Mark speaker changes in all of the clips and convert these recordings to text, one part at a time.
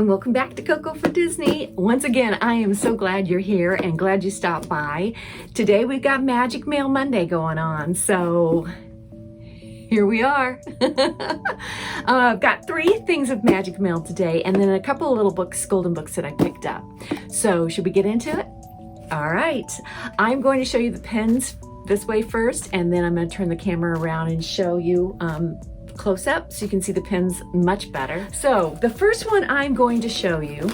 Speaker 1: welcome back to Coco for Disney. Once again, I am so glad you're here and glad you stopped by. Today we've got Magic Mail Monday going on, so here we are. I've got 3 things of Magic Mail today and then a couple of little books, golden books that I picked up. So should we get into it? All right, I'm going to show you the pins this way first, and then I'm going to turn the camera around and show you close up so you can see the pins much better. So the first one I'm going to show you,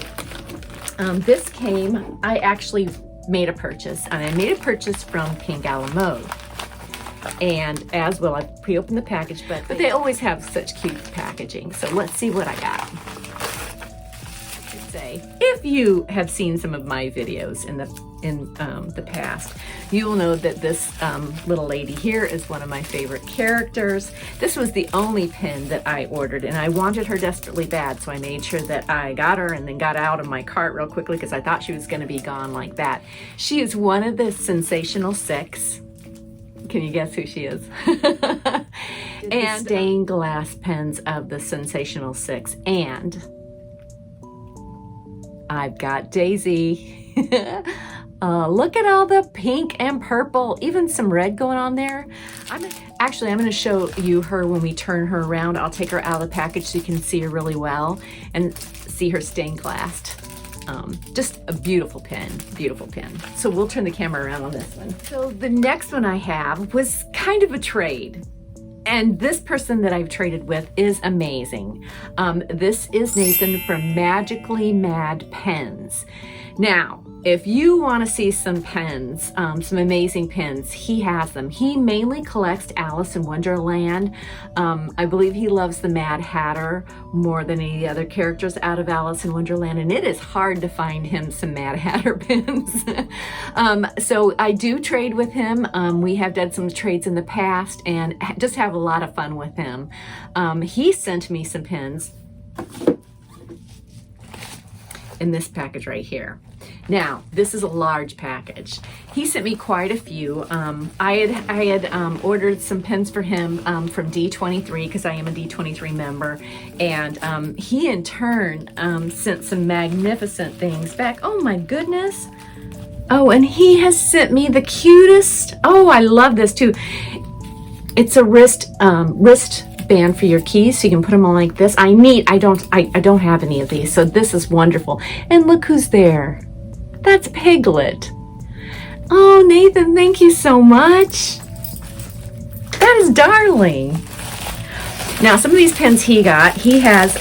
Speaker 1: I actually made a purchase, and I made a purchase from Pink Mode. And as well, I pre-opened the package, but they always have such cute packaging. So let's see what I got. If you have seen some of my videos in the past, you will know that this little lady here is one of my favorite characters. This was the only pin that I ordered, and I wanted her desperately bad, so I made sure that I got her and then got out of my cart real quickly because I thought she was going to be gone like that. She is one of the Sensational 6. Can you guess who she is? And stained glass pens of the Sensational 6, and I've got Daisy. Look at all the pink and purple, even some red going on there. I'm going to show you her when we turn her around. I'll take her out of the package so you can see her really well and see her stained glass. Just a beautiful pen, beautiful pen. So we'll turn the camera around on this one. So the next one I have was kind of a trade. And this person that I've traded with is amazing. This is Nathan from Magically.madpins. Now, if you want to see some pens, some amazing pens, he has them. He mainly collects Alice in Wonderland. I believe he loves the Mad Hatter more than any other characters out of Alice in Wonderland, and it is hard to find him some Mad Hatter pens. So I do trade with him. We have done some trades in the past and just have a lot of fun with him. He sent me some pens in this package right here. Now, this is a large package. He sent me quite a few. I had ordered some pens for him from D23 because I am a D23 member, and he in turn sent some magnificent things back. Oh my goodness. Oh, and he has sent me the cutest. Oh, I love this too. It's a wrist band for your keys, so you can put them on like this. I don't have any of these, so this is wonderful. And look who's there. That's Piglet. Oh, Nathan, thank you so much. That is darling. Now, some of these pens he got, he had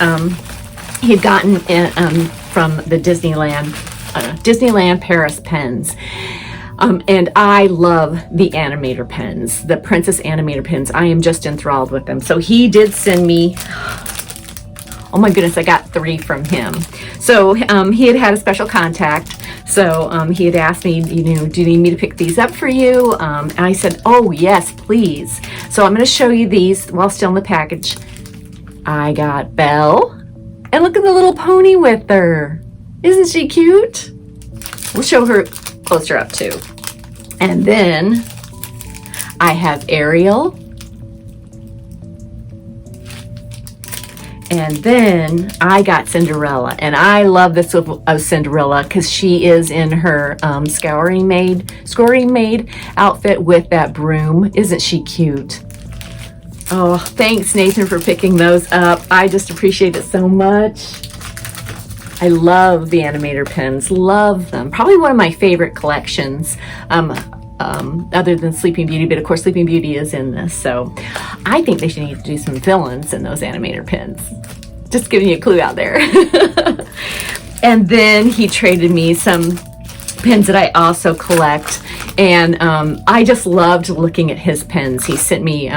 Speaker 1: gotten from the Disneyland Paris pens. And I love the animator pens, the Princess animator pens. I am just enthralled with them. So he did send me, oh my goodness, I got 3 from him. So he had a special contact. So he had asked me, do you need me to pick these up for you? And I said, oh yes, please. So I'm going to show you these while still in the package. I got Belle, and look at the little pony with her. Isn't she cute? We'll show her closer up too. And then I have Ariel. And then I got Cinderella, and I love this of Cinderella because she is in her scouring maid outfit with that broom. Isn't she cute? Oh, thanks Nathan for picking those up. I just appreciate it so much. I love the animator pens, love them. Probably one of my favorite collections, other than Sleeping Beauty, but of course Sleeping Beauty is in this. So I think they should need to do some villains in those animator pens. Just giving you a clue out there. And then he traded me some pens that I also collect. And I just loved looking at his pens. He sent me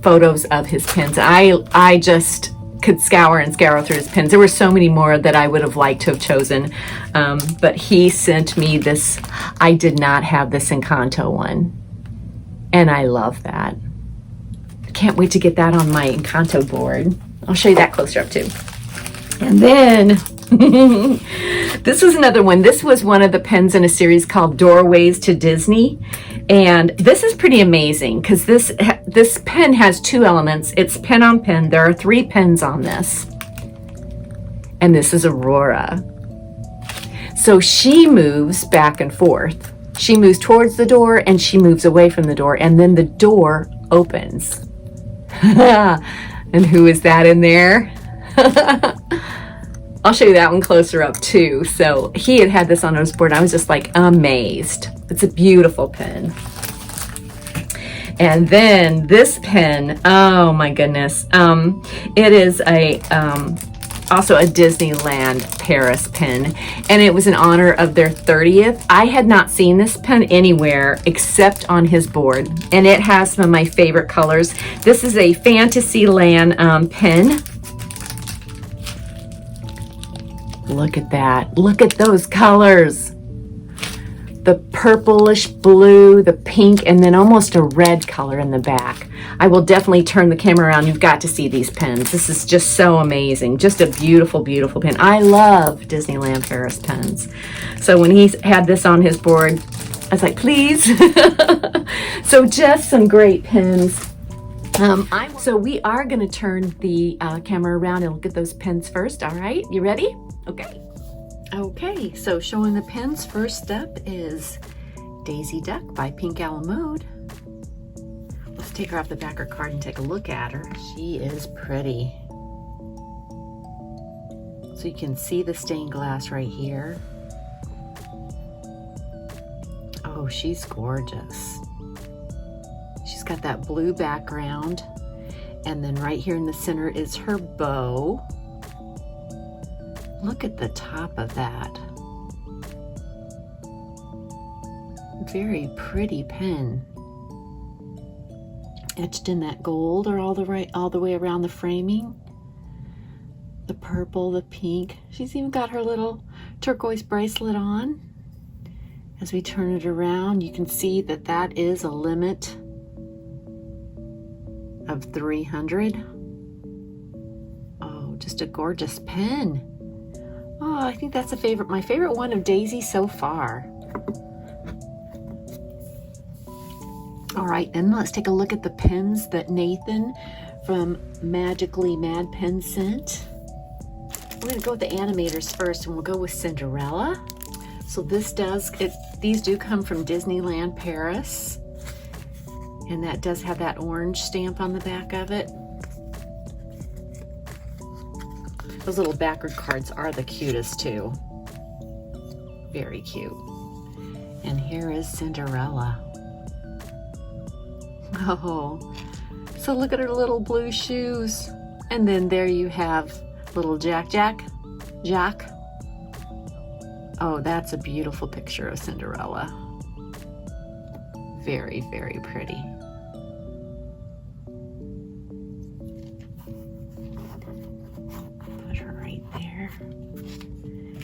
Speaker 1: photos of his pens. I just could scour and scour through his pens. There were so many more that I would have liked to have chosen, but he sent me this. I did not have this Encanto one, and I love that. Can't wait to get that on my Encanto board. I'll show you that closer up too. And then this was another one. This was one of the pens in a series called Doorways to Disney. And this is pretty amazing because this pen has 2 elements. It's pen on pen. There are 3 pens on this. And this is Aurora. So she moves back and forth. She moves towards the door and she moves away from the door, and then the door opens. And who is that in there? I'll show you that one closer up too. So he had this on his board. I was just like amazed. It's a beautiful pin. And then this pin, oh my goodness. It is also a Disneyland Paris pin, and it was in honor of their 30th. I had not seen this pin anywhere except on his board, and it has some of my favorite colors. This is a Fantasyland pin. Look at that. Look at those colors. The purplish blue, the pink, and then almost a red color in the back. I will definitely turn the camera around. You've got to see these pins. This is just so amazing. Just a beautiful, beautiful pin. I love Disneyland Paris pins. So when he had this on his board, I was like, please. So just some great pins. So we are going to turn the camera around and look at those pins first. All right, you ready? Okay. Okay, so showing the pins, first up is Daisy Duck by Pink Alamode. Let's take her off the backer card and take a look at her. She is pretty. So you can see the stained glass right here. Oh, she's gorgeous. She's got that blue background, and then right here in the center is her bow. Look at the top of that. Very pretty pen. Etched in that gold or all the way around the framing. The purple, the pink. She's even got her little turquoise bracelet on. As we turn it around, you can see that that is a limit of 300. Oh, just a gorgeous pen. Oh, I think that's my favorite one of Daisy so far. All right, then let's take a look at the pins that Nathan from Magically.madpins sent. We're gonna go with the animators first, and we'll go with Cinderella. So these do come from Disneyland Paris, and that does have that orange stamp on the back of it. Those little backward cards are the cutest too. Very cute. And here is Cinderella. Oh, so look at her little blue shoes. And then there you have little Jack. Oh, that's a beautiful picture of Cinderella. Very, very pretty.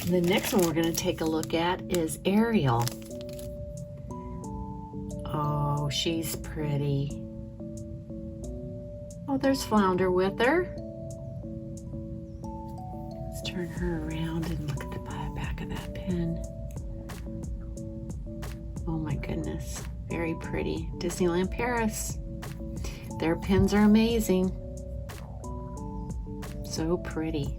Speaker 1: The next one we're going to take a look at is Ariel. Oh, she's pretty. Oh, there's Flounder with her. Let's turn her around and look at the back of that pin. Oh my goodness, very pretty. Disneyland Paris. Their pins are amazing. So pretty.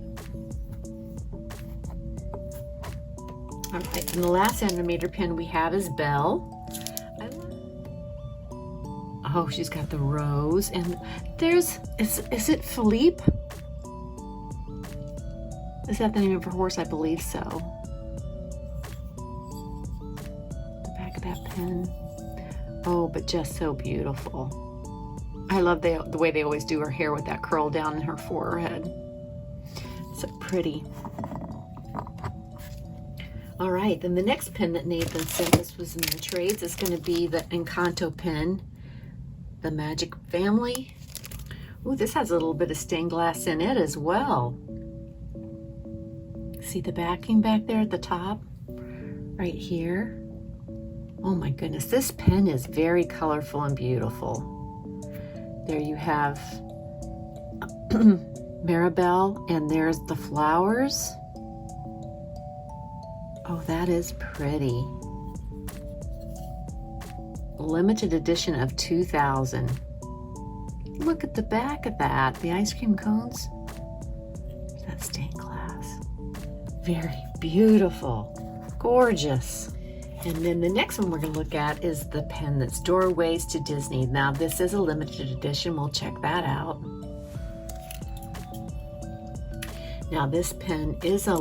Speaker 1: All right, and the last animator pin we have is Belle. Oh, she's got the rose, and is it Philippe? Is that the name of her horse? I believe so. The back of that pin. Oh, but just so beautiful. I love the way they always do her hair with that curl down in her forehead. So pretty. All right, then the next pin that Nathan sent us was in the trades. It's going to be the Encanto pin, the Magic Family. Ooh, this has a little bit of stained glass in it as well. See the backing back there at the top? Right here. Oh my goodness, this pen is very colorful and beautiful. There you have Maribel, and there's the flowers. Oh, that is pretty. Limited edition of 2000. Look at the back of that. The ice cream cones. That stained glass. Very beautiful, gorgeous. And then the next one we're going to look at is the pen that's Doorways to Disney. Now this is a limited edition. We'll check that out. Now this pen is a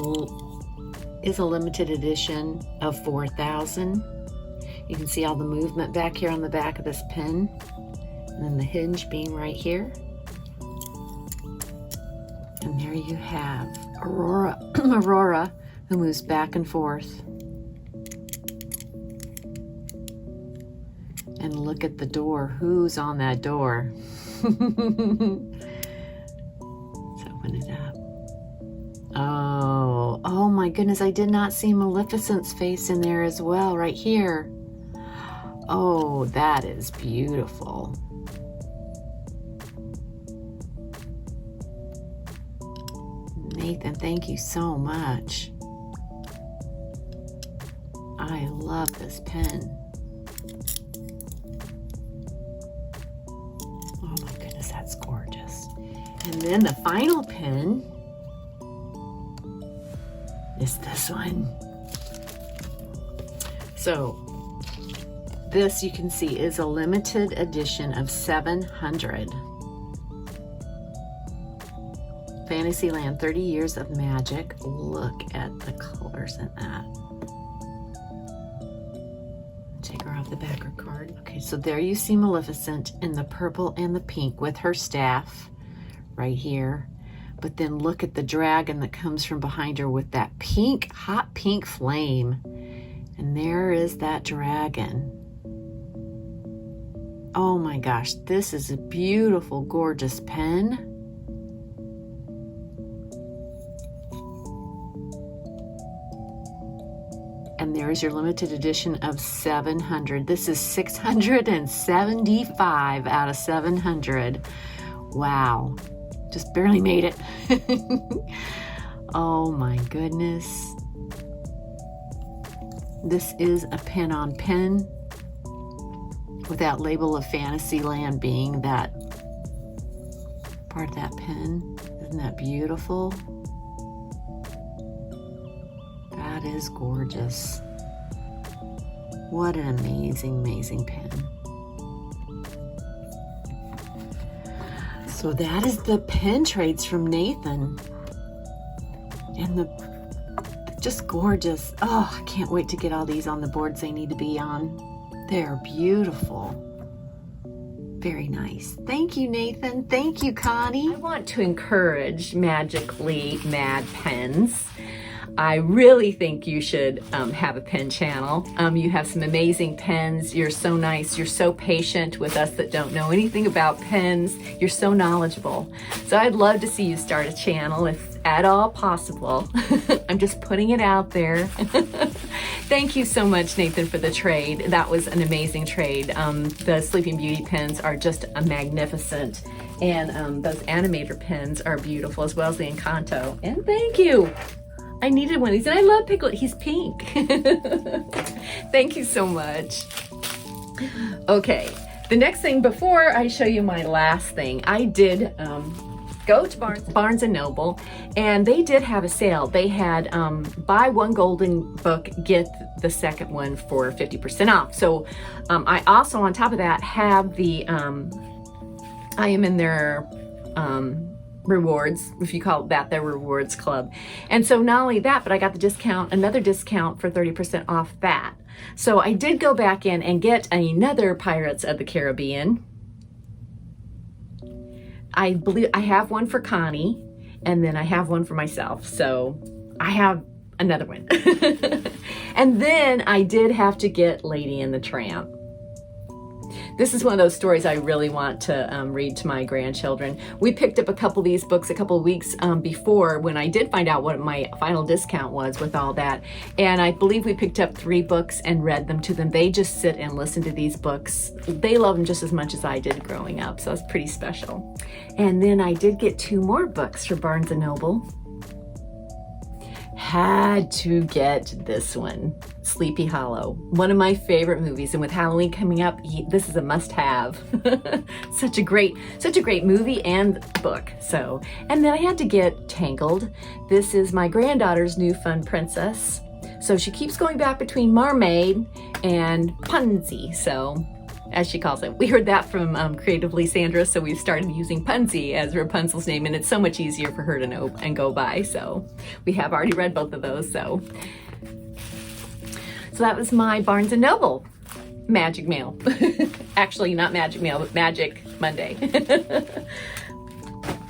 Speaker 1: limited edition of 4,000. You can see all the movement back here on the back of this pen, and then the hinge being right here. And there you have Aurora, Aurora, who moves back and forth. And look at the door. Who's on that door? Let's open it up. Oh my goodness, I did not see Maleficent's face in there as well, right here. Oh, that is beautiful. Nathan, thank you so much. I love this pen. Oh my goodness, that's gorgeous. And then the final pen is this one. So this, you can see, is a limited edition of 700. Fantasyland 30 Years of Magic. Look at the colors in that. Take her off the back of her card. Okay, so there you see Maleficent in the purple and the pink with her staff right here. But then look at the dragon that comes from behind her with that pink, hot pink flame. And there is that dragon. Oh my gosh, this is a beautiful, gorgeous pen. And there's your limited edition of 700. This is 675 out of 700. Wow. Just barely made it. Oh my goodness. This is a pen on pen with that label of Fantasyland being that part of that pen. Isn't that beautiful? That is gorgeous. What an amazing, amazing pen. So that is the pen trades from Nathan. And the just gorgeous. Oh, I can't wait to get all these on the boards they need to be on. They're beautiful. Very nice. Thank you, Nathan. Thank you, Connie. I want to encourage Magically Mad Pens. I really think you should have a pen channel. You have some amazing pens. You're so nice. You're so patient with us that don't know anything about pens. You're so knowledgeable. So I'd love to see you start a channel if at all possible. I'm just putting it out there. Thank you so much, Nathan, for the trade. That was an amazing trade. The Sleeping Beauty pens are just magnificent. And those animator pens are beautiful, as well as the Encanto. And thank you. I needed one of these, and I love Piglet. He's pink. Thank you so much. Okay, the next thing, before I show you my last thing, I did go to Barnes & Noble, and they did have a sale. They had buy one golden book, get the second one for 50% off. So I also, on top of that, have the, I am in their rewards, if you call it that, their rewards club. And so not only that, but I got the discount, another discount for 30% off that. So I did go back in and get another Pirates of the Caribbean. I believe I have one for Connie, and then I have one for myself. So I have another one. And then I did have to get Lady and the Tramp. This is one of those stories I really want to read to my grandchildren. We picked up a couple of these books a couple of weeks before, when I did find out what my final discount was with all that. And I believe we picked up 3 books and read them to them. They just sit and listen to these books. They love them just as much as I did growing up. So it's pretty special. And then I did get 2 more books for Barnes & Noble. had to get this one, Sleepy Hollow. One of my favorite movies, and with Halloween coming up, this is a must-have. Such a great movie and book. So, and then I had to get Tangled. This is my granddaughter's new fun princess. So she keeps going back between Mermaid and Punzi, so as she calls it. We heard that from Creatively Sandra, so we've started using Punzi as Rapunzel's name, and it's so much easier for her to know and go by. So we have already read both of those. So that was my Barnes & Noble Magic Mail. Actually, not Magic Mail, but Magic Monday.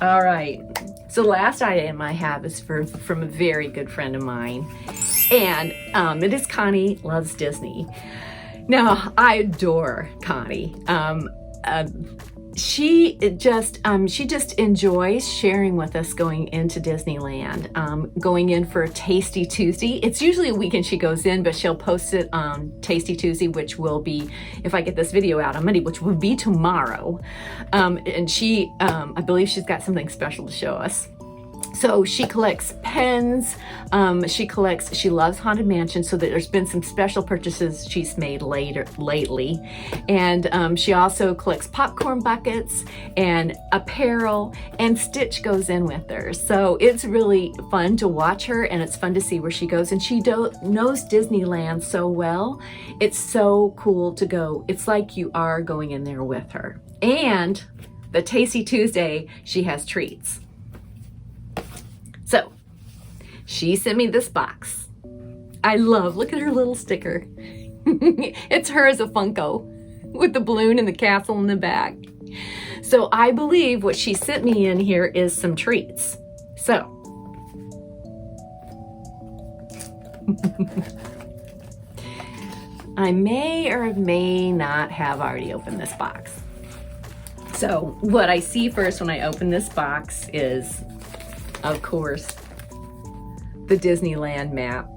Speaker 1: All right. So the last item I have is from a very good friend of mine, and it is Connie Loves Disney. Now, I adore Connie. She just enjoys sharing with us going into Disneyland, going in for Tasty Tuesday. It's usually a weekend she goes in, but she'll post it on Tasty Tuesday, which will be, if I get this video out on Monday, which will be tomorrow. And she, I believe she's got something special to show us. So she collects pens, she loves Haunted Mansion, so that there's been some special purchases she's made lately. And she also collects popcorn buckets and apparel, and Stitch goes in with her. So it's really fun to watch her, and it's fun to see where she goes. And she knows Disneyland so well. It's so cool to go. It's like you are going in there with her. And the Tasty Tuesday, she has treats. So she sent me this box. I love, look at her little sticker. It's her as a Funko with the balloon and the castle in the back. So I believe what she sent me in here is some treats. So I may or may not have already opened this box. So what I see first when I open this box is, of course, the Disneyland map.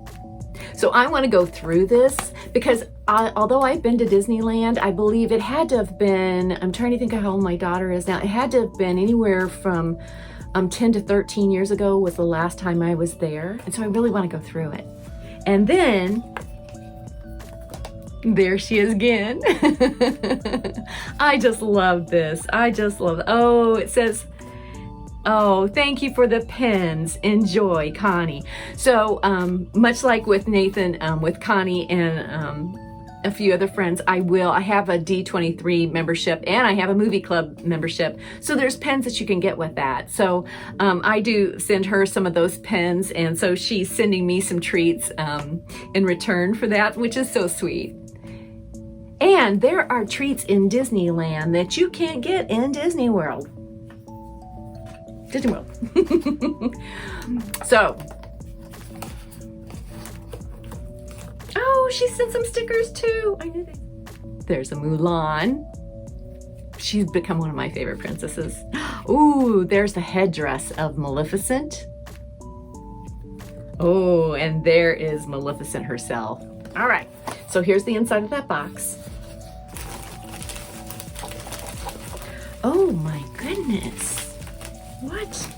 Speaker 1: So I want to go through this because although I've been to Disneyland, I believe it had to have been, I'm trying to think of how old my daughter is now, it had to have been anywhere from 10 to 13 years ago was the last time I was there. And so I really want to go through it. And then, there she is again. I just love this. Oh, it says, oh, thank you for the pens. Enjoy, Connie. So much like with Nathan, with Connie and a few other friends, I have a D23 membership and I have a movie club membership. So there's pens that you can get with that. So I do send her some of those pens, and so she's sending me some treats in return for that, which is so sweet. And there are treats in Disneyland that you can't get in Disney World. So, oh, she sent some stickers too. I knew that. There's a Mulan. She's become one of my favorite princesses. Ooh, there's the headdress of Maleficent. Oh, and there is Maleficent herself. All right, so here's the inside of that box. Oh my goodness. What?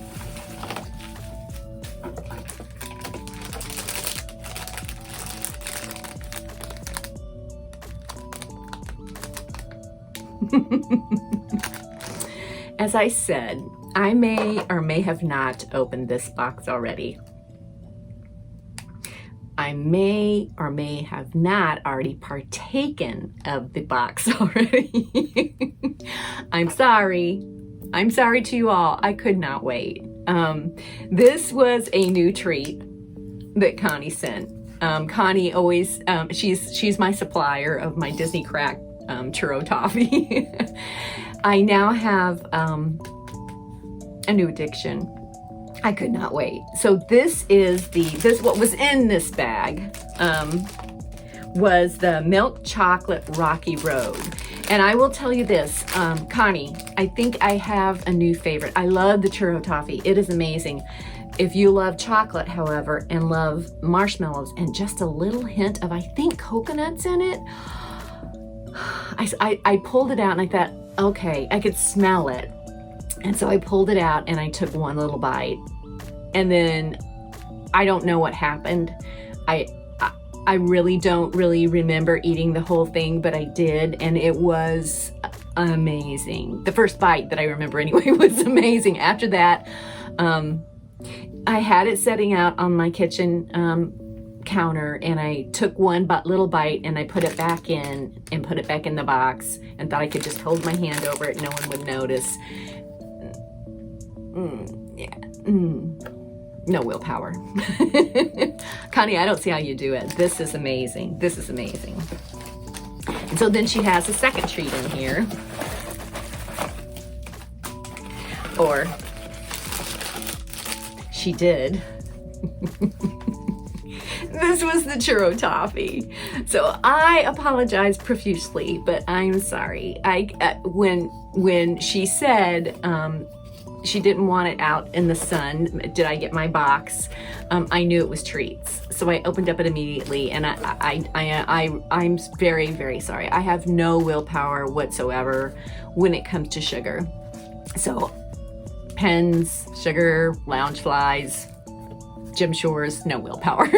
Speaker 1: As I said, I may or may have not opened this box already. I may or may have not already partaken of the box already. I'm sorry. I'm sorry to you all. I could not wait. This was a new treat that Connie sent. Connie always, she's my supplier of my Disney Crack churro toffee. I now have a new addiction. I could not wait. So this is what was in this bag was the milk chocolate Rocky Road. And I will tell you this, Connie, I think I have a new favorite. I love the churro toffee. It is amazing. If you love chocolate, however, and love marshmallows and just a little hint of, I think, coconuts in it, I pulled it out and I thought, okay, I could smell it. And so I pulled it out and I took one little bite. And then I don't know what happened. I really don't really remember eating the whole thing, but I did, and it was amazing. The first bite that I remember anyway was amazing. After that, I had it setting out on my kitchen counter, and I took one little bite and I put it back in and put it back in the box and thought I could just hold my hand over it, no one would notice. No willpower. Connie, I don't see how you do it. This is amazing. This is amazing. And so then she has a second treat in here. Or she did. This was the churro toffee. So I apologize profusely, but I'm sorry. When she said she didn't want it out in the sun, did I get my box? I knew it was treats, so I opened up it immediately, and I'm very, very sorry. I have no willpower whatsoever when it comes to sugar. So pens, sugar, lounge flies, gym shores, no willpower.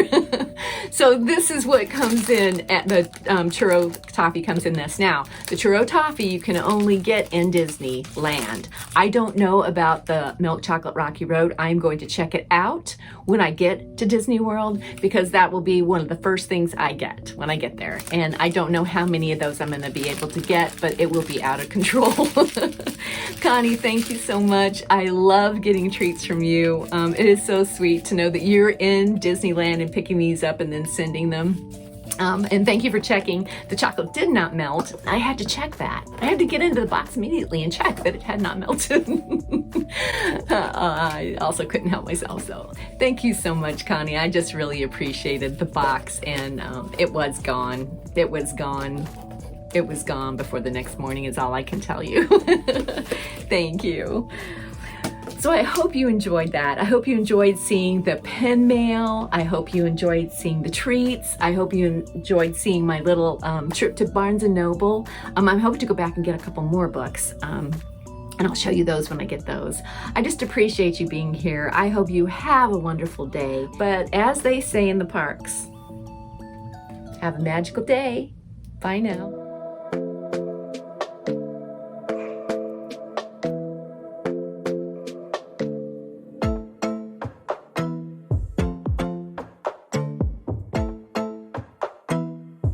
Speaker 1: So this is what comes in at the churro toffee comes in this. Now, the churro toffee you can only get in Disneyland. I don't know about the milk chocolate Rocky Road. I'm going to check it out when I get to Disney World, because that will be one of the first things I get when I get there. And I don't know how many of those I'm going to be able to get, but it will be out of control. Connie, thank you so much. I love getting treats from you. It is so sweet to know that you're in Disneyland and picking these up and then sending them. And thank you for checking. The chocolate did not melt. I had to check that. I had to get into the box immediately and check that it had not melted. I also couldn't help myself. So thank you so much, Connie. I just really appreciated the box, and it was gone. It was gone. It was gone before the next morning is all I can tell you. Thank you. So I hope you enjoyed that. I hope you enjoyed seeing the pen mail. I hope you enjoyed seeing the treats. I hope you enjoyed seeing my little trip to Barnes & Noble. I'm hoping to go back and get a couple more books. And I'll show you those when I get those. I just appreciate you being here. I hope you have a wonderful day. But as they say in the parks, have a magical day. Bye now.